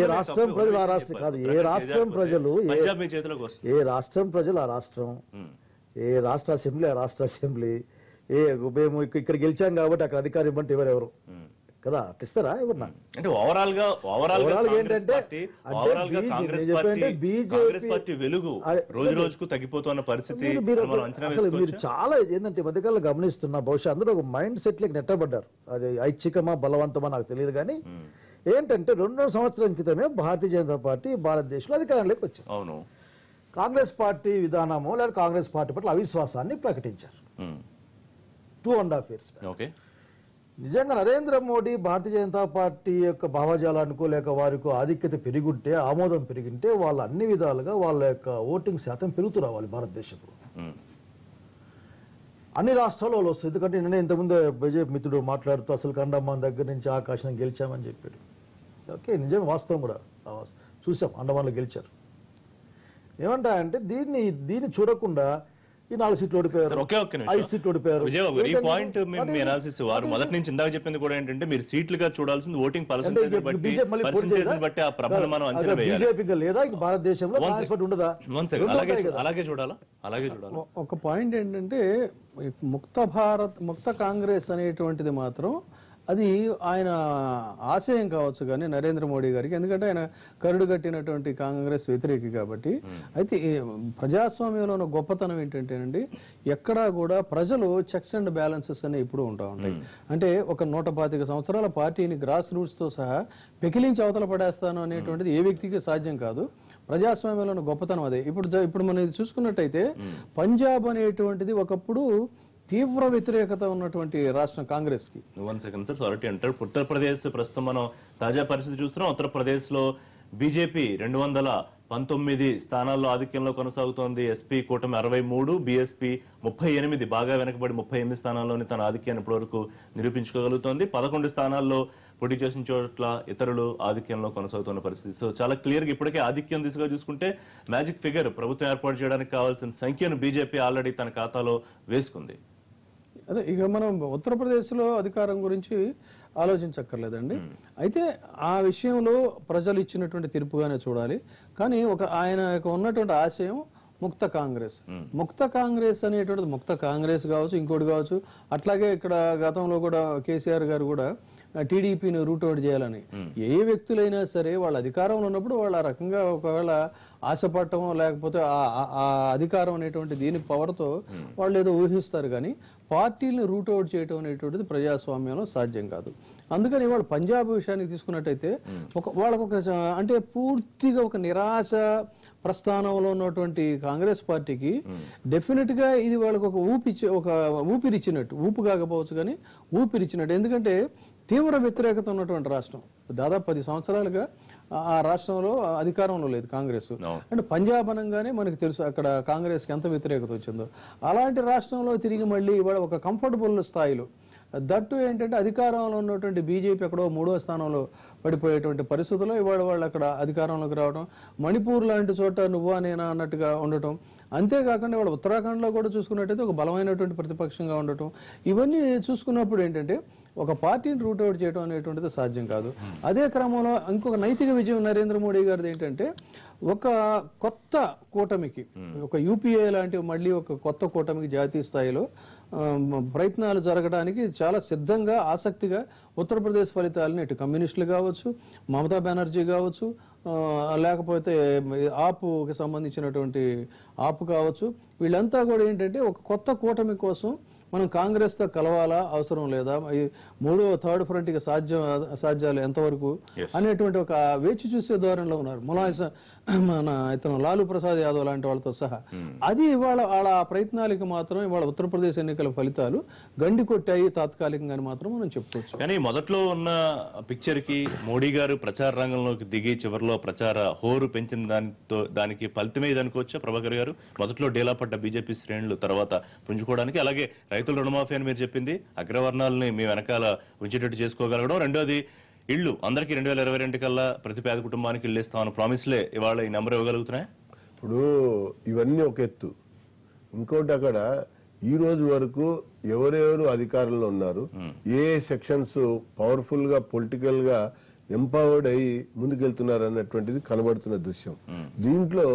ఏ రాష్ట్రం ప్రజలు ఆ రాష్ట్రం కాదు, ఏ రాష్ట్రం ప్రజలు ఏ రాష్ట్రం ప్రజలు ఆ రాష్ట్రం, ఏ రాష్ట్ర అసెంబ్లీ ఆ రాష్ట్ర అసెంబ్లీ. మేము ఇక్కడ గెలిచాం కాబట్టి అక్కడ అధికారం ఇవ్వంటే ఎవరెవరు కదా ఇస్తారా ఎవరన్నా? అంటే ఓవరాల్ గా ఏంటంటే బీజేపీ వెలుగు రోజు రోజుకు తగ్గిపోతున్న పరిస్థితి అసలు మీరు చాలా ఏంటంటే మధ్యకాలంలో గమనిస్తున్నా. బహుశా అందరూ ఒక మైండ్ సెట్ లకి నెట్టబడ్డారు. అది ఐచ్ఛికమా బలవంతమా నాకు తెలియదు కానీ ఏంటంటే 2 సంవత్సరాల క్రితమే భారతీయ జనతా పార్టీ భారతదేశంలో అధికారంలోకి వచ్చింది. అవును, కాంగ్రెస్ పార్టీ విధానము లేదా కాంగ్రెస్ పార్టీ పట్ల అవిశ్వాసాన్ని ప్రకటించారు 2.5 years. నిజంగా నరేంద్ర మోడీ భారతీయ జనతా పార్టీ యొక్క భావజాలానికో లేక వారికి ఆధిక్యత పెరిగింటే, ఆమోదం పెరిగింటే వాళ్ళ అన్ని విధాలుగా వాళ్ళ యొక్క ఓటింగ్ శాతం పెరుగుతూ రావాలి భారతదేశంలో. అన్ని రాష్ట్రాల్లో వాళ్ళు వస్తుంది. ఎందుకంటే నేను ఇంతకుముందు బీజేపీ మిత్రుడు మాట్లాడుతూ అసలు అండమాన్ దగ్గర నుంచి ఆకాశం గెలిచామని చెప్పాడు. ఓకే, నిజం, వాస్తవం కూడా చూసాం, అండమాన్లో గెలిచారు. ఏమంటా అంటే దీన్ని చూడకుండా ఈ 4 సీట్లు ఓడిపోయారు, 5 సీట్లు ఓడిపోయారు. ఈ పాయింట్ మీ అనాలిసిస్ వారు మొదటి నుంచి ఇందాక చెప్పింది కూడా ఏంటంటే మీరు సీట్లుగా చూడాల్సింది ఓటింగ్ పర్సెంటేజ్ బట్టి ఆ ప్రభావం మనం అంచనా వేయాలి. బీజేపీ లేదా భారతదేశంలో కాంగ్రెస్ పార్టీ ఉండదా? అలాగే చూడాలా. ఒక పాయింట్ ఏంటంటే ముక్త కాంగ్రెస్ అనేటువంటిది మాత్రం అది ఆయన ఆశయం కావచ్చు కానీ నరేంద్ర మోడీ గారికి, ఎందుకంటే ఆయన కరుడు కట్టినటువంటి కాంగ్రెస్ వ్యతిరేకి కాబట్టి. అయితే ప్రజాస్వామ్యంలో ఉన్న గొప్పతనం ఏంటంటేనండి, ఎక్కడా కూడా ప్రజలు చెక్స్ అండ్ బ్యాలెన్సెస్ అని ఇప్పుడు ఉంటా ఉంటాయి. అంటే ఒక 125 సంవత్సరాల పార్టీని గ్రాస్ రూట్స్తో సహా పెకిలించి అవతల పడేస్తాను అనేటువంటిది ఏ వ్యక్తికి సాధ్యం కాదు. ప్రజాస్వామ్యంలో ఉన్న గొప్పతనం అదే. ఇప్పుడు మనం ఇది చూసుకున్నట్టయితే పంజాబ్ అనేటువంటిది ఒకప్పుడు తీవ్ర వ్యతిరేకత ఉన్నటువంటి రాష్ట్రం కాంగ్రెస్ కి. 1 సెకండ్ సార్, సారీ అంటారు. ఉత్తరప్రదేశ్ ప్రస్తుతం మనం తాజా పరిస్థితి చూస్తున్నాం. ఉత్తరప్రదేశ్ లో బీజేపీ 219 స్థానాల్లో ఆధిక్యంలో కొనసాగుతోంది. ఎస్పీ కూటమి 63, బీఎస్పీ 38, బాగా వెనకబడి 38 స్థానాల్లోని తన ఆధిక్యాన్ని ఇప్పటివరకు నిరూపించుకోగలుగుతోంది. 11 స్థానాల్లో పోటీ చేసిన చోట్ల ఇతరులు ఆధిక్యంలో కొనసాగుతున్న పరిస్థితి. సో చాలా క్లియర్ గా ఇప్పటికే ఆధిక్యం దిశగా చూసుకుంటే మ్యాజిక్ ఫిగర్ ప్రభుత్వం ఏర్పాటు చేయడానికి కావాల్సిన సంఖ్యను బీజేపీ ఆల్రెడీ తన ఖాతాలో వేసుకుంది. అదే ఇక మనం ఉత్తరప్రదేశ్లో అధికారం గురించి ఆలోచించక్కర్లేదండి. అయితే ఆ విషయంలో ప్రజలు ఇచ్చినటువంటి తీర్పుగానే చూడాలి. కానీ ఆయన ఉన్నటువంటి ఆశయం ముక్త కాంగ్రెస్. ముక్త కాంగ్రెస్ అనేటువంటిది ముక్త కాంగ్రెస్ కావచ్చు, ఇంకోటి కావచ్చు. అట్లాగే ఇక్కడ గతంలో కూడా కేసీఆర్ గారు కూడా టీడీపీని రూట్ అవుట్ చేయాలని, ఏ వ్యక్తులైనా సరే వాళ్ళ అధికారంలో ఉన్నప్పుడు వాళ్ళ రకంగా ఒకవేళ ఆశపడటం లేకపోతే ఆ అధికారం అనేటువంటి దీని పవర్తో వాళ్ళు ఏదో ఊహిస్తారు. కానీ పార్టీలను రూట్ అవుట్ చేయడం అనేటువంటిది ప్రజాస్వామ్యంలో సాధ్యం కాదు. అందుకని వాళ్ళు పంజాబ్ విషయానికి తీసుకున్నట్టయితే వాళ్ళకు అంటే పూర్తిగా ఒక నిరాశ ప్రస్థానంలో ఉన్నటువంటి కాంగ్రెస్ పార్టీకి డెఫినెట్ గా ఇది వాళ్ళకు ఒక ఊపిరిచ్చినట్టు, ఊపు కాకపోవచ్చు కానీ ఊపిరిచ్చినట్టు. ఎందుకంటే తీవ్ర వ్యతిరేకత ఉన్నటువంటి రాష్ట్రం, దాదాపు 10 సంవత్సరాలుగా ఆ రాష్ట్రంలో అధికారంలో లేదు కాంగ్రెస్. అంటే పంజాబ్ అనగానే మనకు తెలుసు అక్కడ కాంగ్రెస్ కి ఎంత వ్యతిరేకత వచ్చిందో. అలాంటి రాష్ట్రంలో తిరిగి మళ్ళీ ఇవాళ ఒక కంఫర్టబుల్ స్థాయిలో, దట్టు ఏంటంటే అధికారంలో ఉన్నటువంటి బీజేపీ ఎక్కడో 3వ స్థానంలో పడిపోయేటువంటి పరిస్థితుల్లో ఇవాళ వాళ్ళు అక్కడ అధికారంలోకి రావడం, మణిపూర్ లాంటి చోట నువ్వా నేనా అన్నట్టుగా ఉండటం, అంతేకాకుండా వాళ్ళు ఉత్తరాఖండ్లో కూడా చూసుకున్నట్టయితే ఒక బలమైనటువంటి ప్రతిపక్షంగా ఉండటం, ఇవన్నీ చూసుకున్నప్పుడు ఏంటంటే ఒక పార్టీని రూట్ అవుట్ చేయడం అనేటువంటిది సాధ్యం కాదు. అదే క్రమంలో ఇంకొక నైతిక విజయం నరేంద్ర మోడీ గారిది ఏంటంటే ఒక కొత్త కూటమికి, ఒక యూపీఏ లాంటి మళ్ళీ ఒక కొత్త కూటమికి జాతీయ స్థాయిలో ప్రయత్నాలు జరగడానికి చాలా సిద్ధంగా, ఆసక్తిగా ఉత్తరప్రదేశ్ ఫలితాలను ఇటు కమ్యూనిస్టులు కావచ్చు, మమతా బెనర్జీ కావచ్చు, లేకపోతే ఆపుకి సంబంధించినటువంటి ఆపు కావచ్చు, వీళ్ళంతా కూడా ఏంటంటే ఒక కొత్త కూటమి కోసం మనం కాంగ్రెస్తో కలవాలా, అవసరం లేదా, థర్డ్ ఫ్రంట్కి సాధ్యాలు ఎంతవరకు అనేటువంటి ఒక వేచి చూసే ధోరణిలో ఉన్నారు. ఇతను లాలూ ప్రసాద్ యాదవ్ లాంటి వాళ్ళతో సహా. అది ఇవాళ వాళ్ళ ప్రయత్నాలకి మాత్రం ఇవాళ ఉత్తరప్రదేశ్ ఎన్నికల ఫలితాలు గండి కొట్టాయి తాత్కాలికంగా మాత్రం మనం చెప్పుకోవచ్చు. కానీ మొదట్లో ఉన్న పిక్చర్ కి మోడీ గారు ప్రచార రంగంలోకి దిగి చివరిలో ప్రచార హోరు పెంచిన దానికి ఫలితమే ఇది అనుకోవచ్చా ప్రభాకర్ గారు? మొదట్లో డేలా పడ్డ బీజేపీ శ్రేణులు తర్వాత పుంజుకోవడానికి, అలాగే రైతుల రుణమాఫీ అని మీరు చెప్పింది, అగ్రవర్ణాలని మీ వెనకాల ఉంచేటట్టు చేసుకోగలగడం, రెండోది ఇళ్లు అందరికి 2022 కల్లా ప్రతి పేద కుటుంబానికి ఇల్లు ఇస్తామని ప్రామిస్లే ఇవాళ ఈ నెంబర్ ఇవ్వగలుగుతున్నాయి. ఇప్పుడు ఇవన్నీ ఒక ఎత్తు. ఇంకోటి అక్కడ ఈ రోజు వరకు ఎవరెవరు అధికారంలో ఉన్నారు, ఏ సెక్షన్స్ పవర్ఫుల్ గా పొలిటికల్ గా ఎంపవర్డ్ అయ్యి ముందుకెళ్తున్నారు అన్నటువంటిది కనబడుతున్న దృశ్యం. దీంట్లో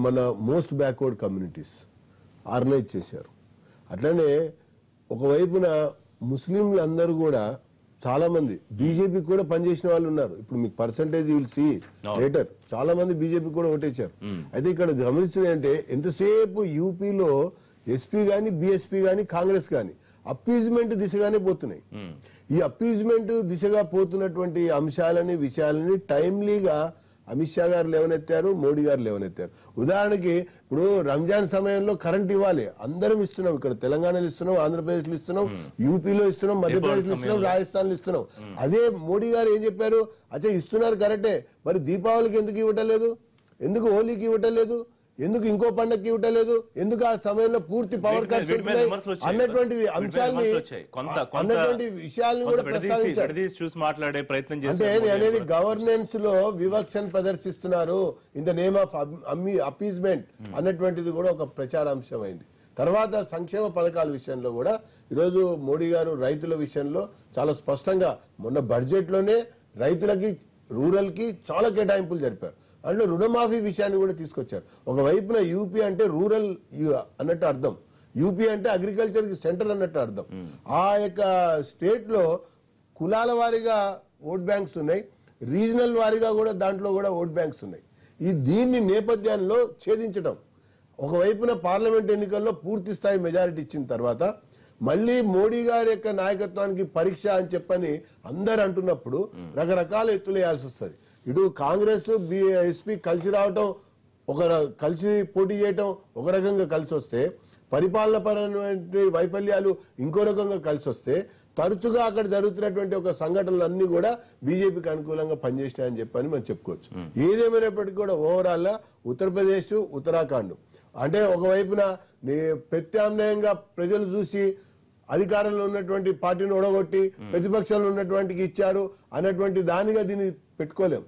మన మోస్ట్ బ్యాక్వర్డ్ కమ్యూనిటీస్ ఆర్గనైజ్ చేశారు. అట్లనే ఒకవైపున ముస్లింలు అందరూ కూడా చాలా మంది బీజేపీ కూడా పనిచేసిన వాళ్ళు ఉన్నారు. ఇప్పుడు మీకు పర్సంటేజ్ విల్ సీ లేటర్, చాలా మంది బీజేపీ కూడా ఓటేశారు. అయితే ఇక్కడ గమనించిన అంటే ఎంతసేపు యూపీలో ఎస్పీ గాని బీఎస్పీ గాని కాంగ్రెస్ గాని అప్పీజ్మెంట్ దిశగానే పోతున్నాయి. ఈ అప్పీజ్మెంట్ దిశగా పోతున్నటువంటి అంశాలని విషయాలని టైమ్లీగా అమిత్ షా గారు లేవనెత్తారు, మోడీ గారు లేవనెత్తారు. ఉదాహరణకి ఇప్పుడు రంజాన్ సమయంలో కరెంట్ ఇవ్వాలి, అందరం ఇస్తున్నాం. ఇక్కడ తెలంగాణలో ఇస్తున్నాం, ఆంధ్రప్రదేశ్లో ఇస్తున్నాం, యూపీలో ఇస్తున్నాం, మధ్యప్రదేశ్లో ఇస్తున్నాం, రాజస్థాన్లో ఇస్తున్నాం. అదే మోడీ గారు ఏం చెప్పారు, అచ్చా ఇస్తున్నారు కరెక్టే, మరి దీపావళికి ఎందుకు ఇవ్వటం లేదు, ఎందుకు హోలీకి ఇవ్వటం లేదు, ఎందుకు ఇంకో పండగకి ఇవ్వటలేదు, ఎందుకు ఆ సమయంలో పూర్తి పవర్ కట్స్ అన్నటువంటి అంశాన్ని అన్నటువంటి విషయాలను కూడా ప్రస్తావించారు. చూసి మాట్లాడే ప్రయత్నం అంటే అనేది గవర్నెన్స్ లో వివక్షను ప్రదర్శిస్తున్నారు in the name of appeasement అన్నటువంటిది కూడా ఒక ప్రచారాంశం అయింది. తర్వాత సంక్షేమ పథకాల విషయంలో కూడా ఈరోజు మోడీ గారు రైతుల విషయంలో చాలా స్పష్టంగా మొన్న బడ్జెట్ లోనే రైతులకి రూరల్ కి చాలా కేటాయింపులు జరిపారు. అందులో రుణమాఫీ విషయాన్ని కూడా తీసుకొచ్చారు. ఒకవైపున యూపీ అంటే రూరల్ అన్నట్టు అర్థం, యూపీ అంటే అగ్రికల్చర్ కి సెంటర్ అన్నట్టు అర్థం. ఆ యొక్క స్టేట్ లో కులాల వారీగా ఓట్ బ్యాంక్స్ ఉన్నాయి, రీజనల్ వారీగా కూడా దాంట్లో కూడా ఓట్ బ్యాంక్స్ ఉన్నాయి. దీన్ని నేపథ్యంలో ఛేదించడం, ఒకవైపున పార్లమెంట్ ఎన్నికల్లో పూర్తి స్థాయి మెజారిటీ ఇచ్చిన తర్వాత మళ్ళీ మోడీ గారి యొక్క నాయకత్వానికి పరీక్ష అని చెప్పని అందరు అంటున్నప్పుడు రకరకాల ఎత్తులు వేయాల్సి వస్తుంది. ఇటు కాంగ్రెస్ ఎస్పీ కలిసి రావటం, కలిసి పోటీ చేయటం ఒక రకంగా కలిసి వస్తే, పరిపాలన పరమైనటువంటి వైఫల్యాలు ఇంకో రకంగా కలిసి వస్తే, తరచుగా అక్కడ జరుగుతున్నటువంటి ఒక సంఘటనలన్నీ కూడా బీజేపీకి అనుకూలంగా పనిచేసినాయని చెప్పని మనం చెప్పుకోవచ్చు. ఏదేమైనప్పటికీ కూడా ఓవరాల్ గా ఉత్తరప్రదేశ్, ఉత్తరాఖండ్ అంటే ఒకవైపున ప్రత్యామ్నాయంగా ప్రజలు చూసి అధికారంలో ఉన్నటువంటి పార్టీని ఓడగొట్టి ప్రతిపక్షంలో ఉన్నటువంటికి ఇచ్చారు అన్నటువంటి దానిగా దీన్ని పెట్టుకోలేము.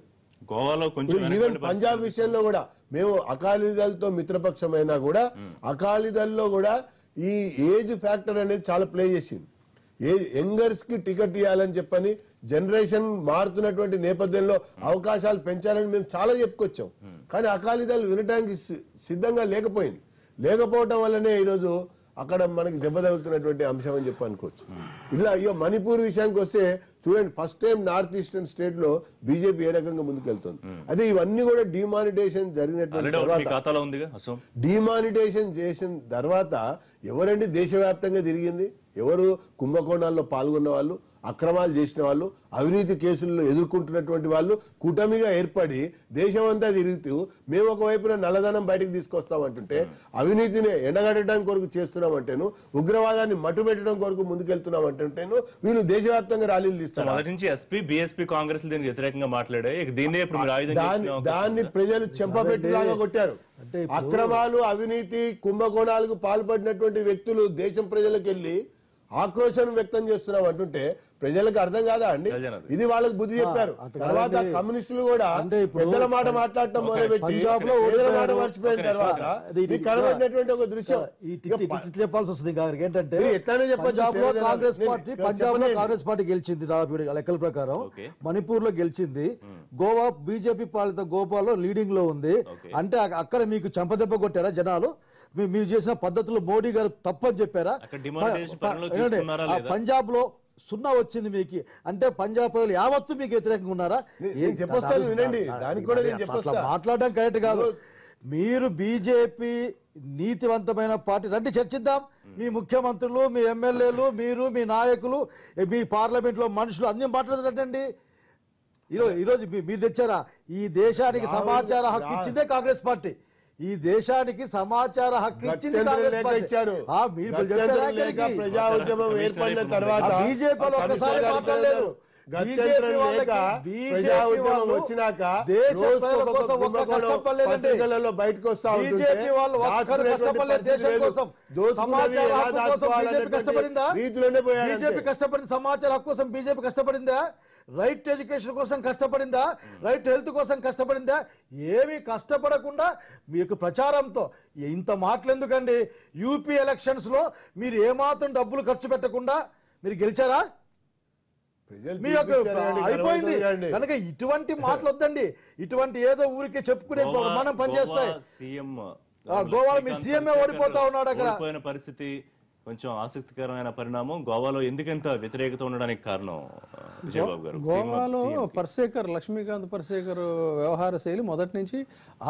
గోవాలో కొంచెం ఈవెన్ పంజాబ్ విషయంలో కూడా మేము అకాలీదళ్తో మిత్రపక్షమైనా కూడా అకాలీదల్లో కూడా ఈ ఏజ్ ఫ్యాక్టర్ అనేది చాలా ప్లే చేసింది. యంగర్స్ కి టికెట్ ఇవ్వాలని చెప్పని జనరేషన్ మారుతున్నటువంటి నేపథ్యంలో అవకాశాలు పెంచాలని మేము చాలా చెప్పుకొచ్చాం. కానీ అకాలీదళ్ వినడానికి సిద్ధంగా లేకపోవటం వల్లనే ఈరోజు అక్కడ మనకి దెబ్బ తగులుతున్నటువంటి అంశం అని చెప్పి అనుకోవచ్చు. ఇట్లా ఇక మణిపూర్ విషయానికి వస్తే చూడండి, first time north eastern state లో బీజేపీ ఏ రకంగా ముందుకెళ్తుంది. అదే ఇవన్నీ కూడా డిమానిటేషన్ జరిగినటువంటి తర్వాత, డిమానిటేషన్ చేసిన తర్వాత ఎవరండి దేశవ్యాప్తంగా తిరిగింది, ఎవరు కుంభకోణాల్లో పాల్గొన్న వాళ్ళు, అక్రమాలు చేసిన వాళ్ళు, అవినీతి కేసుల్లో ఎదుర్కొంటున్నటువంటి వాళ్ళు కూటమిగా ఏర్పడి దేశమంతా తిరుగుతూ మేము ఒకవైపున నల్లధనం బయటకు తీసుకొస్తామంటుంటే, అవినీతిని ఎండగట్టడానికి కొరకు చేస్తున్నామంటేను, ఉగ్రవాదాన్ని మట్టుబెట్టడం కొరకు ముందుకెళ్తున్నామంటుంటేను వీళ్ళు దేశవ్యాప్తంగా ర్యాలీలు తీస్తారు. ఎస్పీ, బీఎస్పీ, కాంగ్రెస్ దీనికి వ్యతిరేకంగా మాట్లాడాయి. దాన్ని ప్రజలు చెంపపెట్టులాగా కొట్టారు. అక్రమాలు, అవినీతి, కుంభకోణాలకు పాల్పడినటువంటి వ్యక్తులు దేశం ప్రజలకు వెళ్ళి ఆక్రోశం వ్యక్తం చేస్తున్నాం అంటుంటే ప్రజలకు అర్థం కాదా అండి? ఇది వాళ్ళకి బుద్ధి చెప్పారు. తర్వాత కమ్యూనిస్టులు కూడా పెద్దల మాట మాట్లాడటం మొదలుపెట్టి మాట మర్చిపోయిన తర్వాత కనబడినటువంటి ఒక దృశ్యం చెప్పాల్సి వస్తుంది. ఏంటంటే ఎట్లానే చెప్పచ్చు, కాంగ్రెస్ పార్టీ పంజాబ్ లో కాంగ్రెస్ పార్టీ గెలిచింది, దాదాపు లెక్కల ప్రకారం మణిపూర్ లో గెలిచింది, గోవా బీజేపీ పాలిత గోపాలో లీడింగ్ లో ఉంది. అంటే అక్కడ మీకు చంపదెబ్బ కొట్టారా జనాలు? మీరు చేసిన పద్ధతులు మోడీ గారు తప్పని చెప్పారా? పంజాబ్ లో 0 వచ్చింది మీకు అంటే పంజాబ్ ప్రజలు యావత్తు మీకు వ్యతిరేకంగా ఉన్నారా? మాట్లాడడం కరెక్ట్ కాదు. మీరు బీజేపీ నీతివంతమైన పార్టీ, రండి చర్చిద్దాం. మీ ముఖ్యమంత్రులు, మీ ఎమ్మెల్యేలు, మీరు, మీ నాయకులు, మీ పార్లమెంట్ లో మనుషులు అన్ని మాట్లాడుతున్నట్టండి. ఈరోజు మీరు తెచ్చారా? ఈ దేశానికి సమాచార హక్కు ఇచ్చిందే కాంగ్రెస్ పార్టీ. ఈ దేశానికి సమాచార హక్కు ఇచ్చింది కాంగ్రెస్ పార్టీ. ప్రజా ఉద్యమం ఏర్పడిన తర్వాత బీజేపీ ఒక్కసారి మాట్లాడలేదు. వచ్చినాక బయటకు వస్తా బీజేపీ వాళ్ళు ఒక్కరు కష్టపడలేదు దేశం కోసం. సమాచార హక్కు కోసం బీజేపీ కష్టపడిందా? బీజేపీ కష్టపడింది సమాచార హక్కు కోసం. బీజేపీ కష్టపడిందా? రైట్ ఎడ్యుకేషన్ కోసం కష్టపడిందా? రైట్ హెల్త్ కోసం కష్టపడిందా? ఏమీ కష్టపడకుండా మీకు ప్రచారంతో ఇంత మాటలు ఎందుకండి? యూపీ ఎలక్షన్స్ లో మీరు ఏమాత్రం డబ్బులు ఖర్చు పెట్టకుండా మీరు గెలిచారా? మీ యొక్క అయిపోయింది కనుక ఇటువంటి మాటలు వద్దండి. ఇటువంటి ఏదో ఊరికే చెప్పుకునే మనం పనిచేస్తాయి. గోవాలో మీ సీఎంఏ ఓడిపోతా ఉన్నాడు. అక్కడ పరిస్థితి కొంచెం ఆసక్తికరమైన పరిణామం. గోవాలో ఎందుకంత వ్యతిరేకత ఉండడానికి కారణం విజయబాబు గారు? గోవాలో పర్సేకర్, లక్ష్మీకాంత్ పర్సేకర్ వ్యవహార శైలి మొదటి నుంచి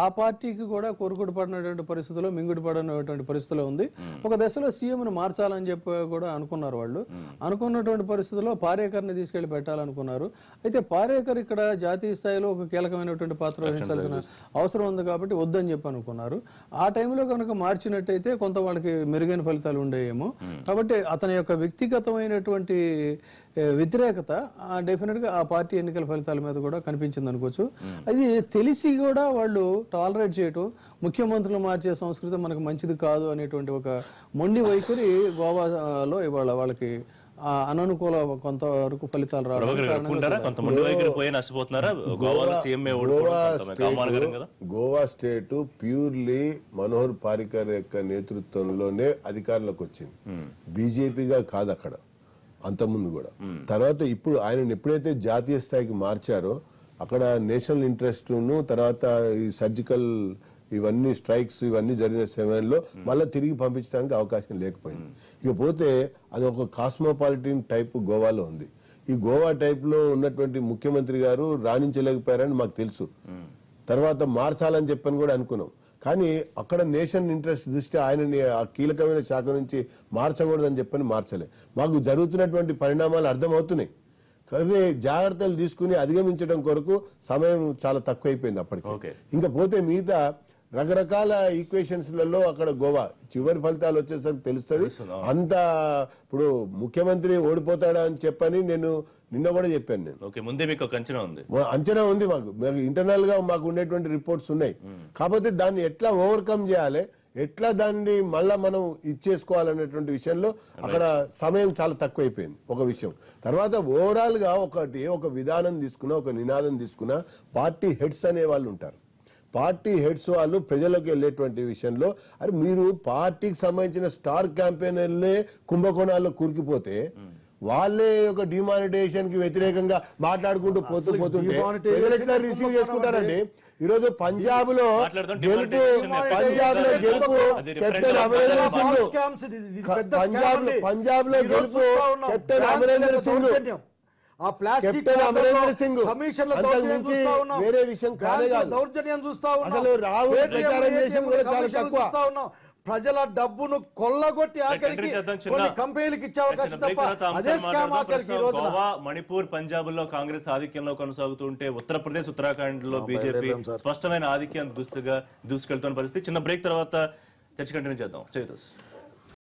ఆ పార్టీకి కూడా కొరుకుడు పడినటువంటి పరిస్థితుల్లో, మింగుడు పడినటువంటి పరిస్థితిలో ఉంది. ఒక దశలో సీఎంను మార్చాలని చెప్పి కూడా అనుకున్నారు వాళ్ళు. అనుకున్నటువంటి పరిస్థితుల్లో పారేకర్ని తీసుకెళ్లి పెట్టాలనుకున్నారు. అయితే పారేకర్ ఇక్కడ జాతీయ స్థాయిలో ఒక కీలకమైనటువంటి పాత్ర వహించాల్సిన అవసరం ఉంది కాబట్టి వద్దని చెప్పి అనుకున్నారు. ఆ టైంలో కనుక మార్చినట్టయితే కొంత వాళ్ళకి మెరుగైన ఫలితాలు ఉండేయేమో. కాబట్టి అతని యొక్క వ్యక్తిగతమైనటువంటి వ్యతిరేకత డెఫినెట్ గా ఆ పార్టీ ఎన్నికల ఫలితాల మీద కూడా కనిపించింది అనుకోవచ్చు. అది తెలిసి కూడా వాళ్ళు టాలరేట్ చేయటం, ముఖ్యమంత్రులు మార్చే సంస్కృతి మనకు మంచిది కాదు అనేటువంటి ఒక మొండి వైఖరి గోవాలో ఇవాళ వాళ్ళకి అననుకూల కొంతవరకు ఫలితాలు రావడం. గోవా స్టేట్ ప్యూర్లీ మనోహర్ పారికర్ యొక్క నేతృత్వంలోనే అధికారంలోకి వచ్చింది, బీజేపీగా కాదు అక్కడ అంతకుముందు కూడా. తర్వాత ఇప్పుడు ఆయన ఎప్పుడైతే జాతీయ స్థాయికి మార్చారో అక్కడ నేషనల్ ఇంట్రెస్ట్ ను, తర్వాత ఈ సర్జికల్ ఇవన్నీ స్ట్రైక్స్ ఇవన్నీ జరిగిన సమయంలో మళ్ళీ తిరిగి పంపించడానికి అవకాశం లేకపోయింది. ఇకపోతే అది ఒక కాస్మోపాలిటన్ టైప్ గోవాలో ఉంది. ఈ గోవా టైప్ లో ఉన్నటువంటి ముఖ్యమంత్రి గారు రాణించలేకపోయారని మాకు తెలుసు. తర్వాత మార్చాలని చెప్పని కూడా అనుకున్నాం. కానీ అక్కడ నేషన్ ఇంట్రెస్ట్ దృష్ట్యా ఆయనని ఆ కీలకమైన శాఖ నుంచి మార్చకూడదని చెప్పని మార్చలే. మాకు జరుగుతున్నటువంటి పరిణామాలు అర్థమవుతున్నాయి. కానీ జాగ్రత్తలు తీసుకుని అధిగమించడం కొరకు సమయం చాలా తక్కువైపోయింది అప్పటికి. ఇంకా పోతే మిగతా రకరకాల ఈక్వేషన్స్లలో అక్కడ గోవా చివరి ఫలితాలు వచ్చేసరికి తెలుస్తుంది. అంత ఇప్పుడు ముఖ్యమంత్రి ఓడిపోతాడా అని చెప్పని నేను నిన్న కూడా చెప్పాను. నేను ముందే మీకు ఒక అంచనా ఉంది? అంచనా ఉంది మాకు ఇంటర్నల్ గా మాకు ఉండేటువంటి రిపోర్ట్స్ ఉన్నాయి. కాకపోతే దాన్ని ఎట్లా ఓవర్కమ్ చేయాలి, ఎట్లా దాన్ని మళ్ళా మనం ఇచ్చేసుకోవాలనేటువంటి విషయంలో అక్కడ సమయం చాలా తక్కువైపోయింది ఒక విషయం. తర్వాత ఓవరాల్ గా ఒక విధానం తీసుకున్నా, ఒక నినాదం తీసుకున్నా పార్టీ హెడ్స్ అనే వాళ్ళు ఉంటారు. పార్టీ హెడ్స్ వాళ్ళు ప్రజలకు వెళ్ళేటువంటి విషయంలో అరే మీరు పార్టీకి సంబంధించిన స్టార్ క్యాంపెయినర్లే కుంభకోణాల్లో కూరుకుపోతే వాళ్ళే ఒక డిమానిటైజేషన్ కి వ్యతిరేకంగా మాట్లాడుకుంటూ పోతుంటే ప్రజలు ఎట్లా రిసీవ్ చేసుకుంటారండి? ఈరోజు పంజాబ్ లో గెలుపు కెప్టెన్ అమరేంద్ర సింగ్, పంజాబ్ లో గెలుపు కెప్టెన్ అమరేంద్ర సింగ్, ఆ ప్లాస్టిక్ కమిషన్ల వేరే విషయం దౌర్జన్యం చూస్తా అసలు రాహుల్ ప్రచారం చేసి కూడా చాలా తక్కువ. ప్రజల డబ్బును కొల్లగొట్టి ఆఖరికి కొన్ని కంపెనీలకు ఇచ్చే అవకాశం తప్ప అదే స్కామ్ ఆఖరికి ఈ రోజున. మణిపూర్, పంజాబ్ లో కాంగ్రెస్ ఆధిక్యంలో కొనసాగుతుంటే ఉత్తరప్రదేశ్, ఉత్తరాఖండ్ లో బీజేపీ స్పష్టమైన ఆధిక్యాన్ని దూసుకెళ్తున్న పరిస్థితి. చిన్న బ్రేక్ తర్వాత చర్చ కంటిన్యూ చేద్దాం.